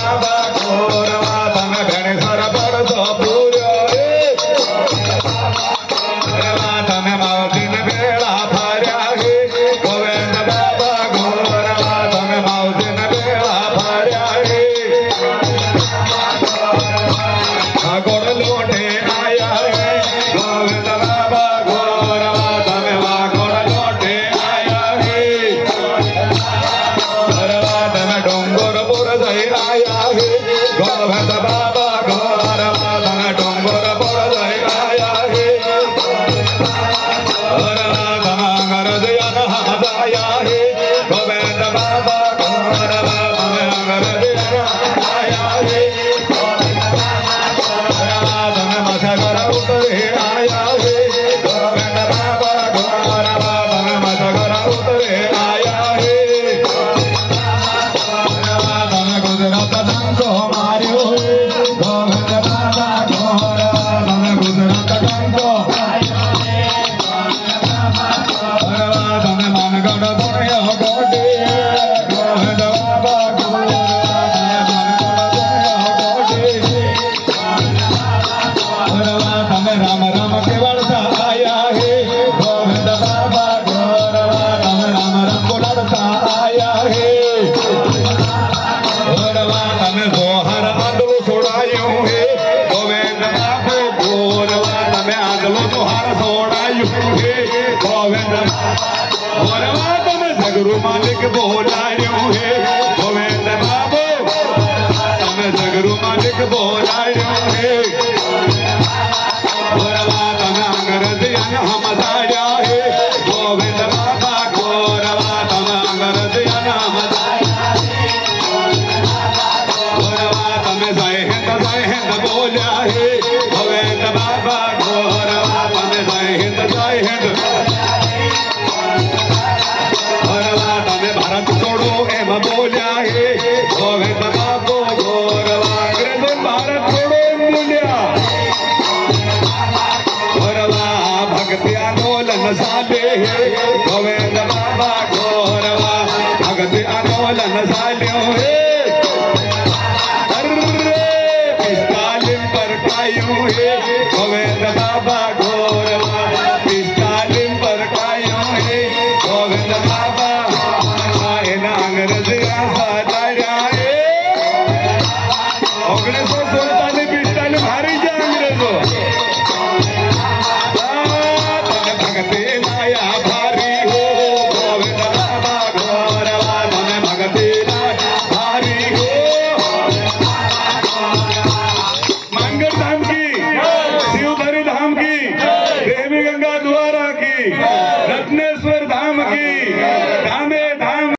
बाबा गोरवा तमे गणेश्वर पर तो पूर्य तमे मावतीन बेड़ा फार्या हे गोविंद बाबा गोरवा तमे मावतीन बेड़ा फार्या हे गोड़ लोटे आया है गोविंद बाबा गोरवा तमे गोड़ लोटे आया है गोरवा तमे डोंगर पुर जय आया है गोविंद बाबा गोरवा तमे डोंगर पुर जय आया है गोरवा तमे अंगरज जन आया है गोविंद बाबा गोरवा तमे अंगरज जन आया है मथगर उतरे आया है गोविंद बाबा गोरवा तमे मथगर उतरे आया है तमे गुजरात डंको मार्यो गोविंद बाबा गोरवा तमे गुजरात डंको गोरवा तमे मनगढ़ दुनिया गोटे गोविंद बाबा गोरवा तमे मनगढ़ दुनिया गोटे तमे राम राम के वर्षा आया है गोविंद बाबा गोरवा तमे राम राम को लड़ता आया है गोरवा तमे जोहर आंदलो छोड़ायो है गोविंद बाबा गोरवा तमे आंदलो जोहर छोड़ायो है गोविंद गोरवा तमे जगरू मालिक बोलायो है गोविंद बाबा तमे जगरू मालिक बोलायो है गोरवा तमे अंगरज जन हमदाया है गोविंद बाबा गोरवा तमे अंगरज जन हमदाया गोरवा तमे जय हिंद बोला है गोविंद बाबा गोरवा तमे जय हिंद गोरवा तमे भारत छोड़ो एम बोला है गोविंद बाबा गोरवा अंग्रेजों भारत छोड़ो एम बोलिया गोरवा भक्ति आंदोलन साले है गोविंद बाबा गोरवा भक्ति आंदोलन सालियों है पिस्तालिम पर कायों है गोविंद बाबा गोरवा पिस्तालिम पर कायों है गोविंद बाबा इन अंग्रेज साधारा है 1947 पिस्तालिम हारी जा अंग्रेजों भगते माया भारी हो गोविंद बाबा गोरवा तमे भगते माया भारी हो मंगल धाम की शिवधरी धाम की देवी गंगा द्वारा की रत्नेश्वर